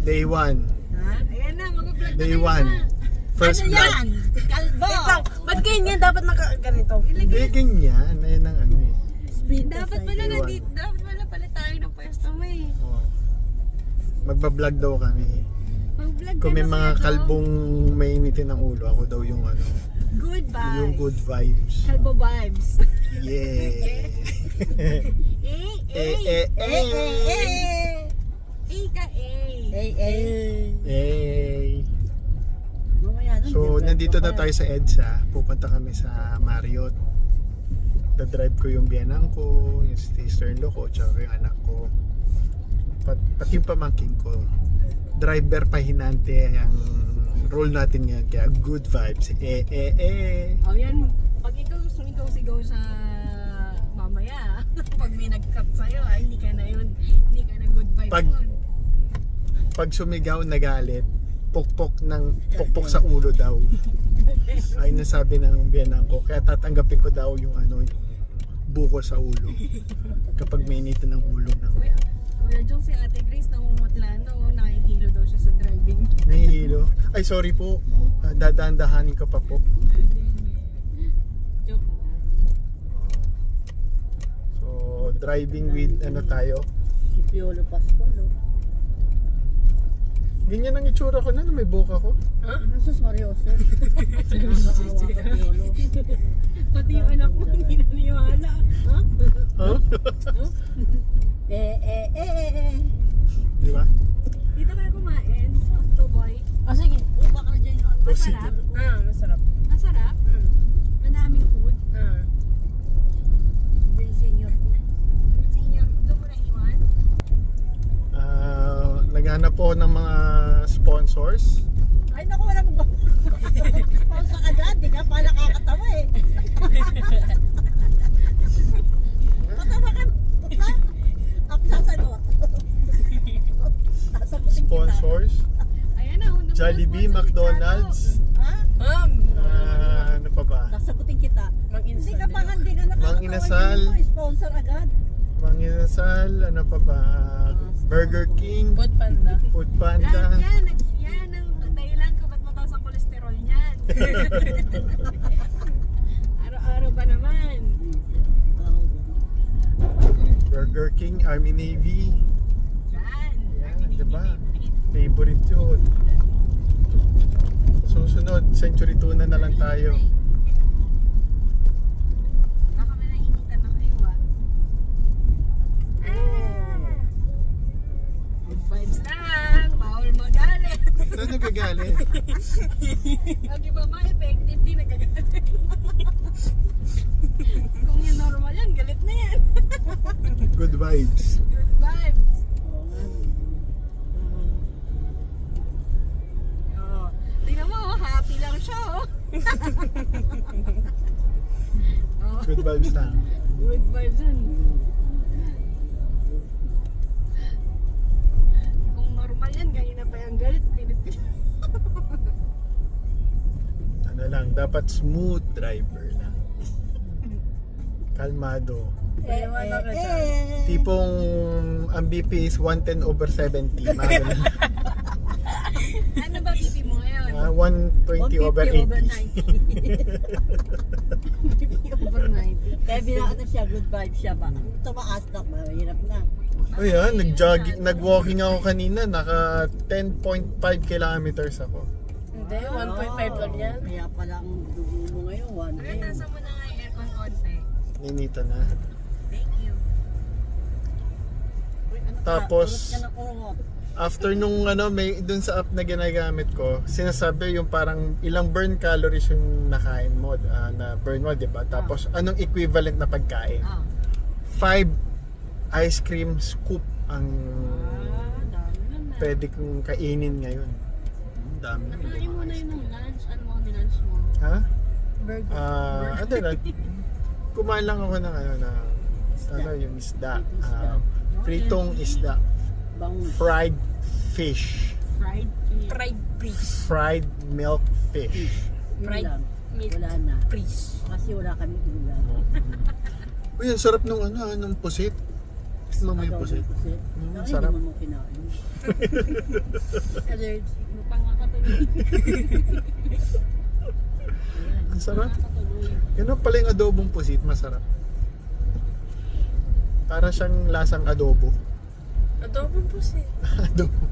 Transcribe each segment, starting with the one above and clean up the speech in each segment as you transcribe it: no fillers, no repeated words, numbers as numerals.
Day 1. Ha? Ayan na, mag-vlog na Day kayo 1. na. First Ano vlog. yan? Kalbo! Ba't ganyan? Dapat nakaganito. Hindi ganyan. Ayun ang ano eh. Dapat pala nandito, dapat pala pala tayo ng pwesto mo eh. Oh. Magbablog daw kami. Mag-vlog Kung may ka na mga sa'yo. kalbong mainitin ng ulo, ako daw yung ano. Good vibes. Yung good vibes. Kalbo vibes. Yeah. Ka So, nandito na tayo sa EDSA. Pupunta kami sa Marriott. Da-drive ko yung biyanang ko, yung sister-in-law ko, tsaka yung anak ko. Pati yung pamangkin ko. Driver pa hinante ang role natin ngayon. Kaya good vibes. Oh yan, pag ikaw gusto sigaw sa mamaya, pag may nag-cut sa'yo, ay hindi ka na yun. Hindi ka na good vibes nun. Pag sumigaw, nagalit, pukpok sa ulo daw. Ay nasabi ng biyanang ko. Kaya tatanggapin ko daw yung ano, yung buko sa ulo. Kapag may initin ng ulo ng... Kuya Jong, si Ate Grace namumutla, no? Nakihilo daw siya sa driving. Nahihilo. Ay sorry po. Dadaan-dahanin ko pa po. Joke lang. So driving with ano tayo. Si Piolo Pascual, no? Ganyan ang itsura ko na may buka ko. Nasus Marioso. Nakakawa ka, Piolo. Pati yung anak mo, hindi na niwala. Ha? Huh? Di ba? Dito kayo kumain sa Octoboy. Sige. Upa ka na dyan. Masarap. Masarap. Masarap? Madaming food. Yung senior ko. Yung senior, doon mo na iwan? Naghanap po ng mga sponsors. Ay, naku, wala mo ba? Sponsor ka dyan. Di ka pa nakakatawa eh. Katawa ka. Ako sasagot. Sponsors. Ayan na. Jollibee, McDonald's. Ano pa ba? Sasagutin kita. Hindi ka pa hindi ka nakakatawa. Mang Inasal. Sponsor agad. Mang Inasal, ano pa ba? Burger King. Food Panda. Food Panda. Yan ang dahilan kung ba't mataas ang kolesterol niyan. Araw-araw ba naman? Burger King, Army Navy. Yan. Yan, diba? Favorite yun. Susunod, Century Tuna na lang tayo. Baka may nainitan na kayo Good vibes lang. Bawal magalit. Saan nagagalit? Pag iba ma-effective, di nagagalit. Kung yung normal yan, galit na yan. Good vibes. Good vibes. Oh, tingnan mo, happy lang siya, oh. Oh. Good vibes lang. Good vibes yan. Kung normal yan, ganyan na pa yung galit, pinipil. Ano lang, dapat smooth driver lang. Kalmado. Tipong ang BP is 110/70. Ano ba BP mo ngayon? 120/80. BP over 90. Kaya binakata siya, good vibe siya ba? Tumaas na, mahirap na. Ayan, nag-walking ako kanina, naka 10.5 kilometers ako. Hindi, 1.5 lang yan. Kaya pala ang dugo mo ngayon, 1. Ano, nasa mo na nga yung aircon konti. Ninita na. Thank you. Tapos, after nung may dun sa app na ginagamit ko, sinasabi yung parang ilang burn calories yung nakain mo, na burn mo, di ba? Tapos, anong equivalent na pagkain? 5 ice cream scoop ang pwede kong kainin ngayon. Dami. Nakain mo na yun ng lunch. Ano mo ang lunch mo? Ha? Burger. Ano lang, kumain lang ako ng yung isda. Pritong isda. Fried fish. Fried fish. Fried milk fish. Fried meat. Wala na. Fish. Kasi wala kami ulam. Uy, ang sarap nung pusit. Gusto mo yung pusit? Sarap. Hindi mo kinain. Allergy. Pangakatuloy. Ang sarap. Pangakatuloy. Yan pala yung adobong pusit, masarap. Para siyang lasang adobo. Adobo po siya. Adobo.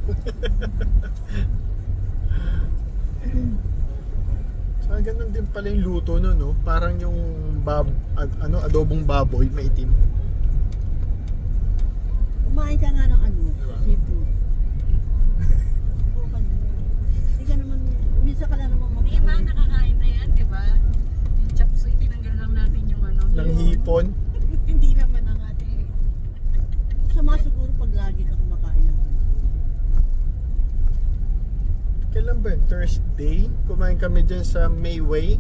So, ganun din pala yung luto no, no? Parang yung adobong baboy, maitim. Kumain ka nga ng seafood. Hindi ka naman, minsan ka lang naman Hindi ba nakakain na yan, di ba? Yung chop suey, tinanggal lang natin yung Ng hipon. Hindi naman ang ating. Sama siguro pag lagi ka kumakain ng Kailan ba yun? Thursday? Kumain kami dyan sa Mayway.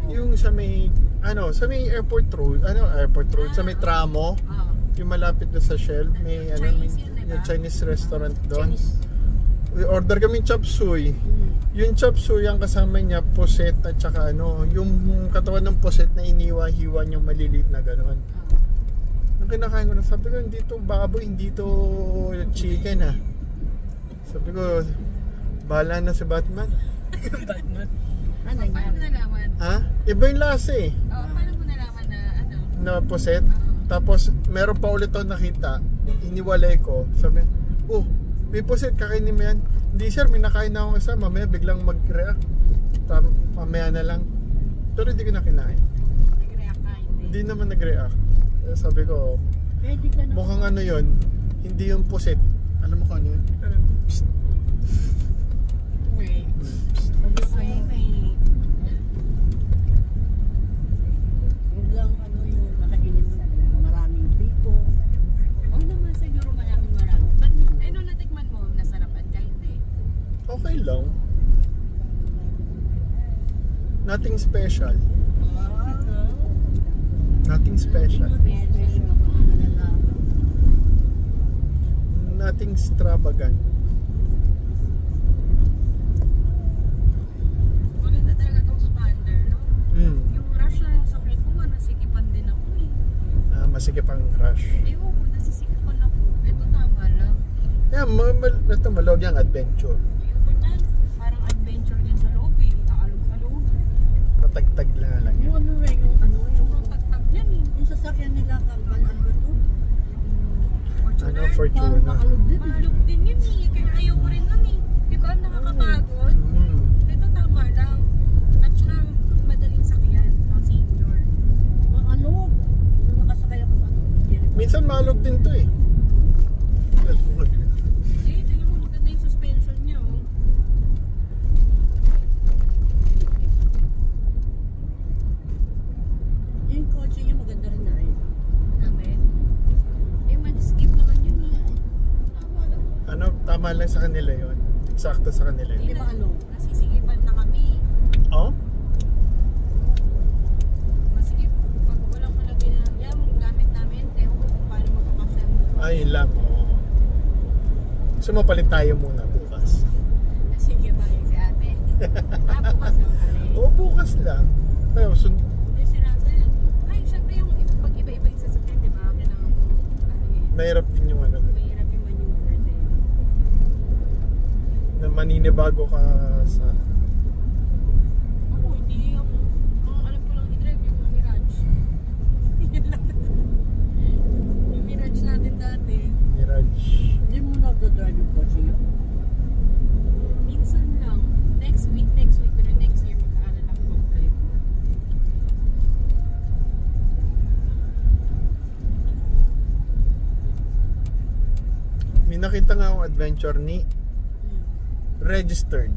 Yung sa may, sa may airport road. Airport road? Sa may tramo. Yung malapit na sa Shell. May, Chinese yun, diba? may Chinese restaurant doon. We order kami chop suey. Yung chop suey, ang kasama niya, puset at saka yung katawan ng puset na iniwa-hiwa yung maliliit na gano'n. Nung kinakain ko na, sabi ko, hindi to baboy, hindi to chicken ah. Sabi ko, bahala na si Batman. Batman? Ano Paano mo nalaman? Ha? Iba yung lasa eh. Paano mo nalaman na Na puset. Tapos, meron pa ulit ako nakita. Iniwalay ko. Sabi, may puset, kakainin mo yan. Hindi sir, may nakain na ako isa. Mamaya biglang mag-react. Mamaya na lang. Pero hindi ko na kinain. Nag-react ka, Hindi naman nag-react. Sabi ko, Pwede ka na. mukhang yun. Hindi yung puset. Alam mo kung ano yun? Psst. Wait. Psst. Yun lang yung nakainin mo maraming tipo. Oo naman siguro maraming. But natikman mo, nasarapan ka, hindi? Okay lang. Nothing special. Nothing special. Nothing extravagant. Maganda talaga itong Spander, no? Yung rush na yung sakit ko, nasikipan din ako eh. Masikip ang rush. Ewan ko, nasisikipan ako. Ito tama lang. Basta malog yung adventure. Ayoko niyan. Parang adventure din sa loob eh. Aalog-alog. Patagtag lang yan. Yung tagtag yan eh. Yung sasakyan nila, Kalbanan ba ito? Fortuna. Maalog din. Maalog din yun eh. Kaya ayoko rin nun eh. Diba nakakapagod? Ito tama lang. At saka madaling sakyan. Mga senior. Maalog. Nung nakasakay ako sa Minsan malog din to eh. Tingnan mo maganda yung suspension niya oh. Yung kotse niya maganda rin na rin. Namin. Man-skip naman yun eh. Tama lang. Tama lang sa kanila yon. Eksakto sa kanila Hindi yun. ba along? Nasisigipan na kami. Oh? Maskip. Pag walang malagay na yung gamit namin, tayo ko kung paano magkakasya mo. Ayun lang. Gusto mo palit tayo muna bukas. Sige ba yun si ate? Bukas lang kami. Oo, bukas lang. Pero Yung sinabi, ay syempre yung pag iba-iba yung sasakyan, di ba? Kailangan mo, mahirap din yung mahirap yung maneuver din. na maninibago ka sa Ako, hindi ako, ang alam ko lang i-drive yung Mirage. Yun lang. Yung Mirage natin dati. Mirage. Hindi mo nagdadrive yung kotse niya? Minsan lang. Next week, pero next year mag-aaral ako mag-drive. May nakita nga akong adventure ni registered.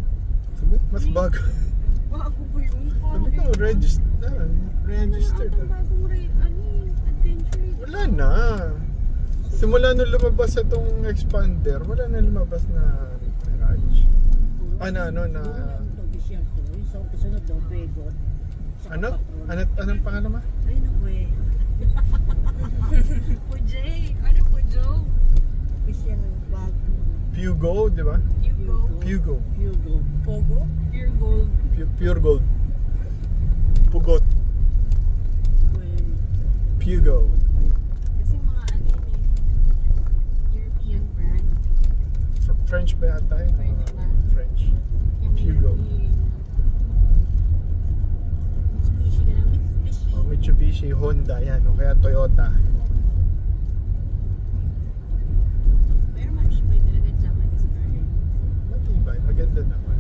Sabi, mas bago. Bago po yun. Sabi ko, registered. Registered. Ano bagong adventure? Wala na. Simula nung lumabas itong expander, wala na lumabas na Mirage. Na Sunod daw, Begot. Anong pangalan mo? Ay, naku eh. Pujay. Ano Pujo? Official bag. Pugo, di ba? Hugo. Pugo. Hugo. Pogo? Pure gold. Pure gold. Pugot. Well, Pugo. Kasi mga ano yun eh. French ba yata yun? French ba? French. Yung Hugo. Mitsubishi ka na. Mitsubishi. Oh, Mitsubishi, Honda, yan. O kaya Toyota. Pero matibay talaga Japanese car. Matibay, maganda naman.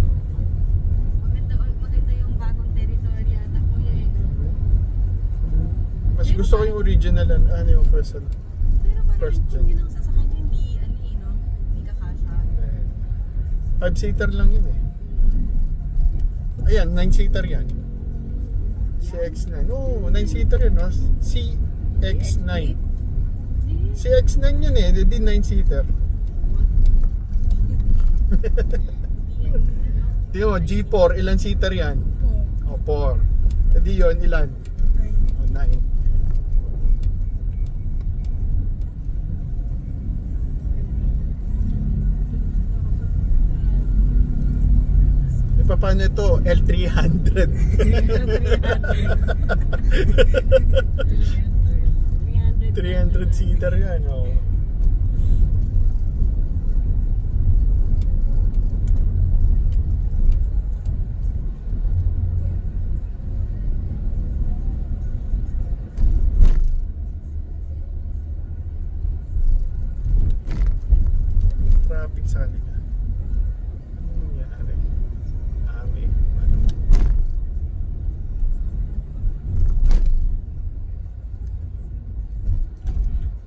Maganda yung bagong territory yata kuya eh. Mas gusto ko yung original, ano yung first one. Pero parang First gen. kung yun ang sasakyan nyo, hindi ano eh no? Hindi kakasya. 5-seater lang yun eh. Ayan, 9-seater yan. CX-9. Oo, 9-seater yun, no? CX-9. CX-9 yun eh, hindi 9-seater. Di mo, G4, ilan seater yan? 4. O, 4. Hindi yun, ilan? 9. O, 9. Paano ito? L300. 300 seater yan, oh. Traffic sa kanila. Ano nangyari?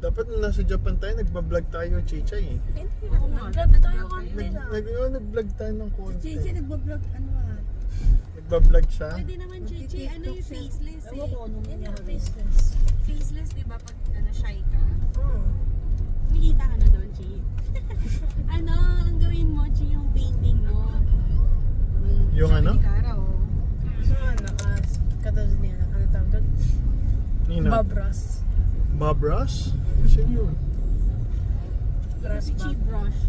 Dapat nung nasa Japan tayo, nagbablog tayo, Chichay eh. Oo nga. Nag-vlog tayo konti lang. Nag-vlog tayo ng konti. Chichi nagbablog ano ah. Nagbablog siya. Pwede naman Chichi, ano yung faceless eh. Ewan ko anong Yan nangyari. yung faceless. Faceless di ba pag ano, shy ka? Oo. Kumikita ka na doon, Chi. Ano, ang gawin mo, Chi, yung painting mo. Yung ano? Kara, oh. So ano, katulad niya, ano tawag doon? Nino? Bob Ross. Bob Ross? Sino yun? Si Chi Brush.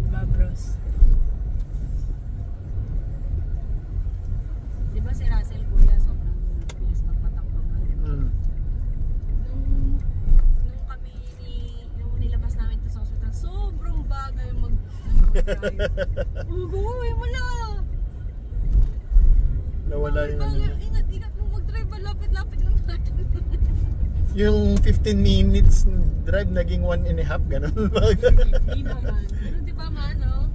Bob Ross. Di ba si Russell Kuya, sobrang bilis magpatakbo nga. Mm. Nung kami, nung nilabas namin ito sa hospital, sobrang bagay mag-drive. Uy, wala! Nawala yung ano. Ingat mo mag-drive, malapit-lapit lang natin. Yung 15 minutes drive naging 1.5, ganun ba? Hindi naman. Pero di ba man, no?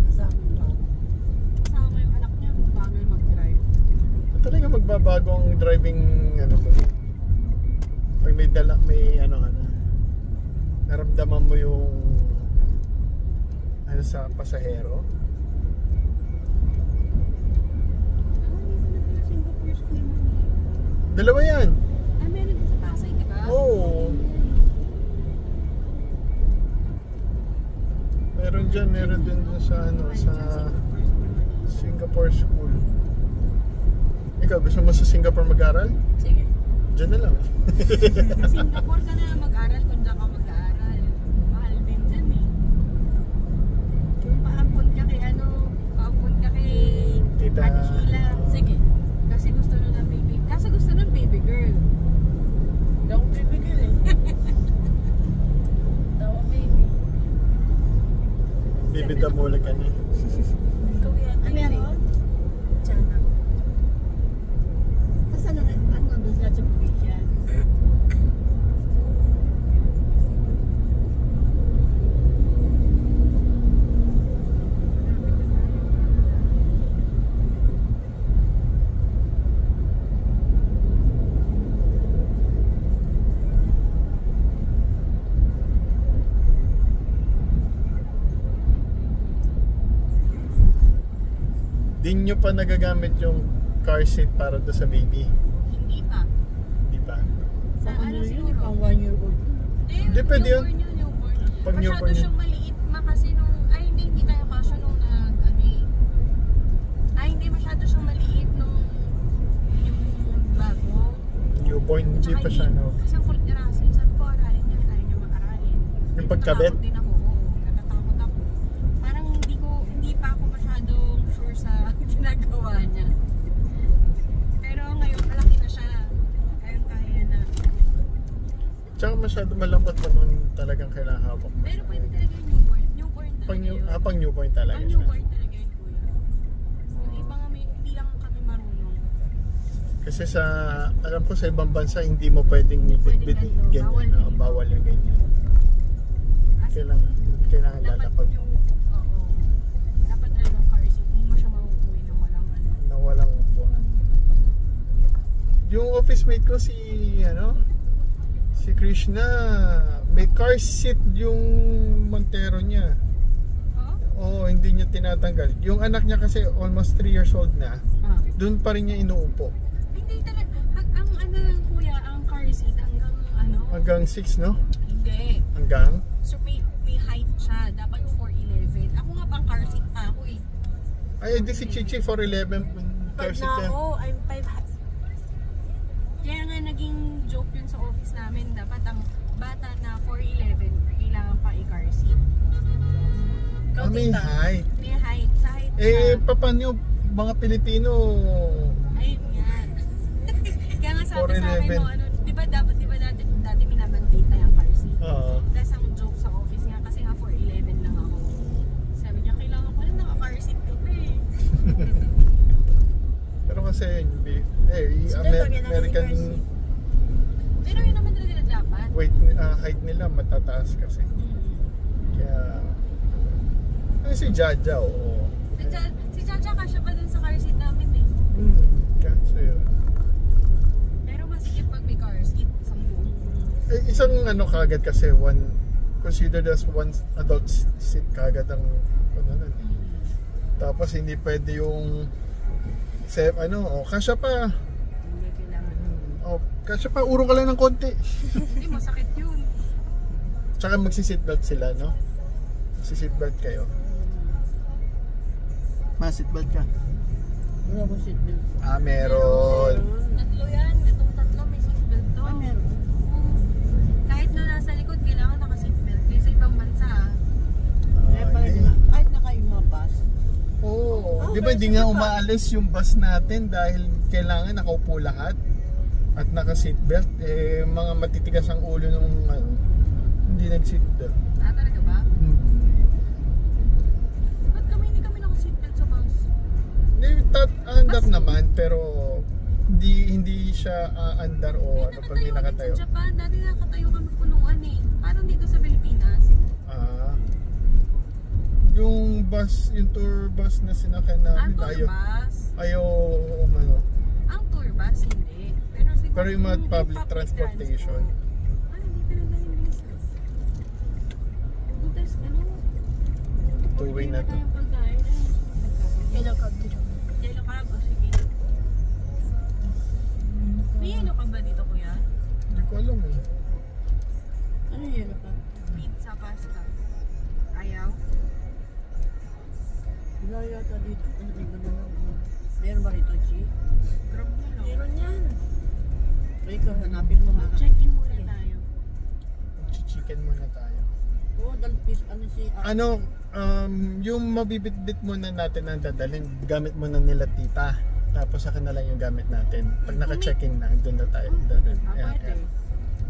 Kasama pa. Kasama yung anak niya, bagay mag-drive. Talaga magbabago ang driving ano mo. Pag may dala, may ano, naramdaman mo yung ano sa pasahero. Singapore School man eh. Dalawa yan. Meron din sa Pasay, di ba? Oo. Meron dyan, meron din dun sa ano, sa Singapore School. Ikaw, gusto mo sa Singapore mag-aral? Sige. Diyan na lang. Singapore ka na mag-aral kung dyan ka mag-aral. Mahal din dyan eh. Kung paapon ka kay ano, paapon ka kay Tita. Ate Sheila. Sige. Kasi gusto nun ng baby. Kasi gusto nun baby girl. Hindi ako bibigil eh. Daw ang baby. Bibida mo ulit ka niya. Ikaw yata Ano yan? yun eh. Tiyanak. Kasi ano doon sila sa probinsya? Di nyo pa nagagamit yung car seat para doon sa baby? Hindi pa. Di ba? Sa ano siguro? Pang 1 year old. Hindi, pwede yun. Newborn. Pag Masyado newborn yun. siyang maliit kasi nung, ay hindi tayo kasya nung ano eh. Ay hindi masyado siyang maliit nung yung bago. Newborn, hindi pa siya, no? Kasi ang kulit ni Russell, sabi ko aralin niya, ayaw niya mag-aralin. Yung pagkabit? Natatakot din ako, oo. Natatakot ako. Parang hindi pa ako masyadong sure sa ginagawa niya. Pero ngayon, malaki na siya. Kaya na. Tsaka masyado malambot pa nun talagang kailangan hawak mo. Pero pwede talaga yung newborn. Newborn na. pang newborn talaga Pang siya. newborn talaga yun, kuya. Yung iba nga hindi lang kami marunong. Kasi alam ko sa ibang bansa, hindi mo pwedeng Hindi pwedeng bit-bit ganito. Bawal ganyan. dito. Bawal yung ganyan. As in, Kailangan dapat lalapag oo. Dapat talagang car seat. Hindi mo siya mauuwi ng walang na walang upuan. Yung office mate ko si Krishna, may car seat yung Montero niya. Oh? Hindi niya tinatanggal. Yung anak niya kasi almost 3 years old na, doon pa rin niya inuupo. Hindi talaga. Ang ano lang kuya, ang car seat hanggang Hanggang 6, no? Hindi. Hanggang? So may height siya. Dapat 4'11". Ako nga pang car seat pa ako eh. Ay, di si Chichi 4'11 car seat na yan. ako, I'm 5. Kaya nga naging joke yun sa office namin. Dapat ang bata na 4'11", kailangan pa i-car seat. May height. May height. Sa height Paano yung mga Pilipino? ayun nga. Kaya nga sabi sa akin 4'11". di ba dati minamandate na yung car seat. Oo. Tapos ang joke sa office nga kasi nga 4'11" lang ako. Sabi niya, kailangan ko lang naka-car seat ko pa eh. Pero kasi, Sila lagyan ng American car seat. Pero yun naman talaga dapat. height nila matataas kasi. Kaya, si Jaja, oo. Si Chacha kasya pa dun sa car seat namin eh. Kasi, Pero masikip pag may car seat, isang buong isang kagad kasi, considered as one adult seat kagad ang, nun. Tapos, hindi pwede yung, kasya pa. hindi kailangan. Kasya pa, uro ka lang ng konti. Hindi, masakit yun. Tsaka magsi-seatbelt sila, no? Magsi-seatbelt kayo. Ma-seatbelt ka? Wala ko seatbelt. Meron. Tatlo yan. Itong tatlo may seatbelt to. Meron. Kahit na nasa likod, kailangan naka-seatbelt. Kasi sa ibang bansa. Kahit na kayo mga bus. Oo. Di ba hindi nga umaalis yung bus natin dahil kailangan nakaupo lahat at naka-seatbelt. Mga matitigas ang ulo nung hindi nag-seatbelt. Talaga ba? Ba't hindi kami naka-seatbelt sa bus? Andar naman pero hindi siya andar o pag may nakatayo. Sa Japan, dati nakatayo kami punuan eh. Parang dito sa Pilipinas. Yung bus, yung tour bus na sinakyan namin, Tour bus? ayaw Ang tour bus, hindi. Pero yung mga public transportation. Dito na yung bilis. Butas, Two-way na to. Tayong pagkain. Yellow cab dito. Yellow cab, sige. May yellow cab ba dito, kuya? Hindi ko alam eh. Ano yung yellow cab? Pizza, pasta. Ayaw? Wala yata dito. Ano iba na lang. Meron ba rito, Chi? Grab na lang. Meron yan. Ay, hanapin mo ha. Check-in muna tayo. Chicken muna tayo. Dalpis, Yung mabibitbit muna natin ang dadalhin, gamit muna nila tita. Tapos akin na lang yung gamit natin. Pag naka-check-in na, doon na tayo. Pwede.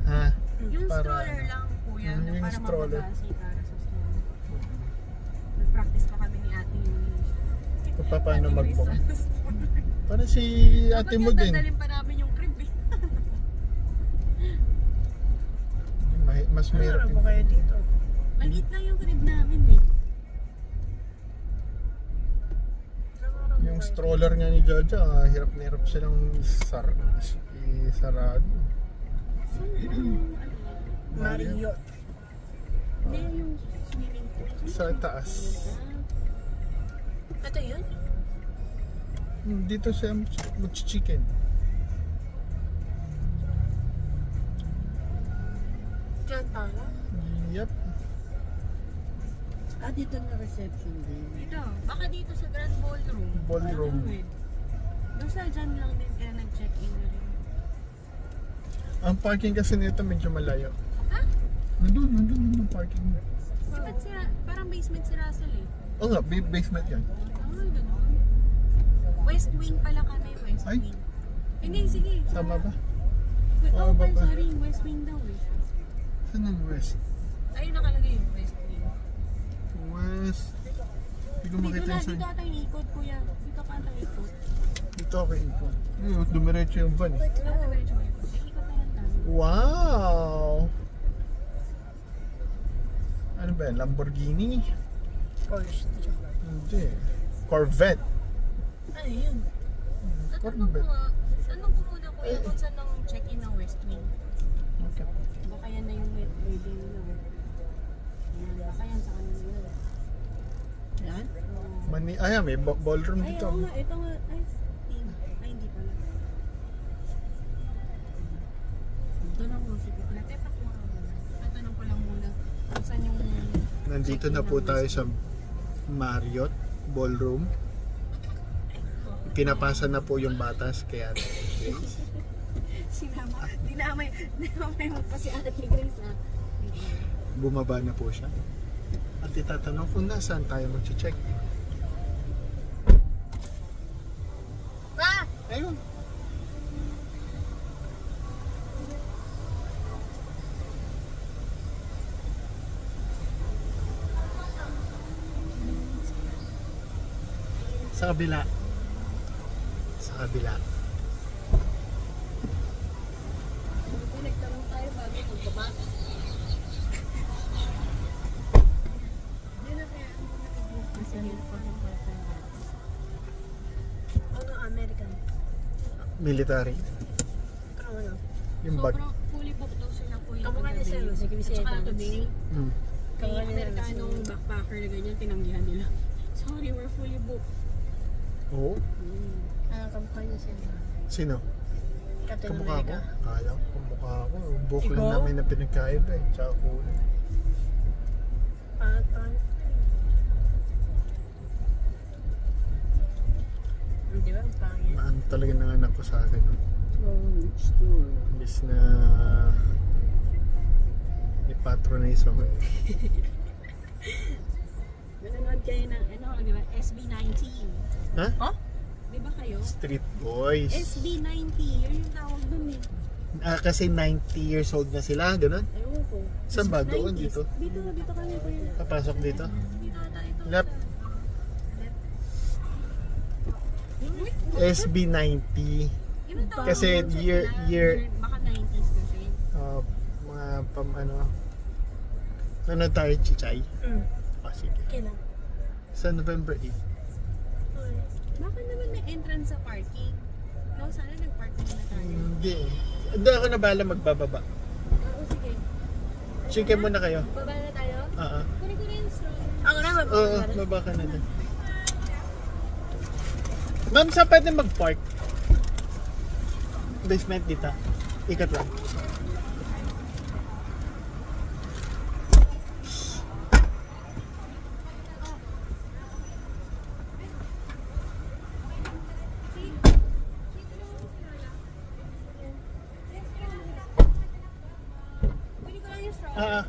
Ha? Yung Para- stroller lang, kuya. yung Para stroller. mabagasi para sa stroller. Nag-practice pa kami ni ate Kung paano Ate mag-book. Luisa sa stroller. Para si ate mo Dapat din. dadalhin pa namin yung crib eh. Mas mahirap Ano ba kayo dito? Maliit lang yung crib namin eh. Yung stroller nga ni Jaja, hirap na hirap silang isarado. Marriott. Hindi yung swimming pool. Sa taas. Ito yun? Dito sa chicken. Diyan tayo? Yep. Dito na reception din. Dito. Baka dito sa Grand Ballroom. Ballroom. Basta dyan lang din kaya nag-check-in na rin. Ang parking kasi nito medyo malayo. Ha? Nandun yung parking. Ba't parang basement si Russell eh. Oo nga, basement yan. Ganun. West Wing pala kami, West Ay. Wing. Hindi, sige. Sama ba? Oh, ba ba? sorry, West Wing daw eh. Saan ang west? Ayun nakalagay yung West Wing. Mas... Hindi ko makita yung sign. Dito ata yung ikot, kuya. Dito ka ata ikot. Dito ako ikot. Dumiretso yung van eh. Ikot na lang tayo. Wow! Ano ba yan? Lamborghini? Porsche. Hindi. Corvette. Ano yun? Tanong ko muna kuya kung saan ang check-in ng West Wing. Okay. Baka yan na yung wedding nyo. Baka yan sa kanila yun. Yan? May ballroom Ay, dito. oo nga. Ito nga. Ay, hindi pala. Tanong mo, sige. Natepak mo nga muna. Tatanong ko lang muna. Kung saan yung... Nandito na po tayo sa Marriott Ballroom. Pinapasa na po yung batas kaya Sinama. Dinamay mo pa si Ate Grace na. bumaba na po siya. At itatanong kung nasaan tayo mag-check. Ah! Ayun. Sa kabila. Sa kabila. Nagtanong tayo bago magbaba. Ano, American? Military. Parang ano? Yung bag. Sobrang fully booked daw sila po yung Kamukha ni Sir, si Chris At saka Evans. today, Hmm. may Kamukha ni Amerikanong backpacker na ganyan, tinanggihan nila. Sorry, we're fully booked. Oo. Kamukha niya siya. Sino? Captain Kamukha ko? America. Kala ko kamukha ko. Buhok lang Ikaw? namin na pinagkaiba eh. Tsaka kulay. Pangat. Di ba? Ang pangit. Maan talaga ng anak ko sa akin. No? Imbis na ipatronize ako eh. Nanonood kayo ng, di ba, SB19. Ha? Oh? Di ba kayo? Street Boys. SB90, yun yung tawag dun eh. Kasi 90 years old na sila, ganun. Ayun ko. Saan ba? Doon? 90s. Dito? Dito kami ko yun. Papasok dito? Dito ata ito. Left. SB90. Yun ang tawag Kasi dun sa year- nila. year- Baka 90s kasi. Mga ano tayo, Chichay? Sige. Kailan? Sa November 8. Baka naman may entrance sa parking. No, sana nag-parking na tayo. Hindi. Hindi ako na bala magbababa. Oo, sige. Chicken muna kayo. Baba na tayo? Kunin ko na yung straw. Ako na, Oo, baba ka na din. Ma'am, saan pwede mag-park? Basement dito. Ikat lang. Kunin ko lang yung straw. Ah,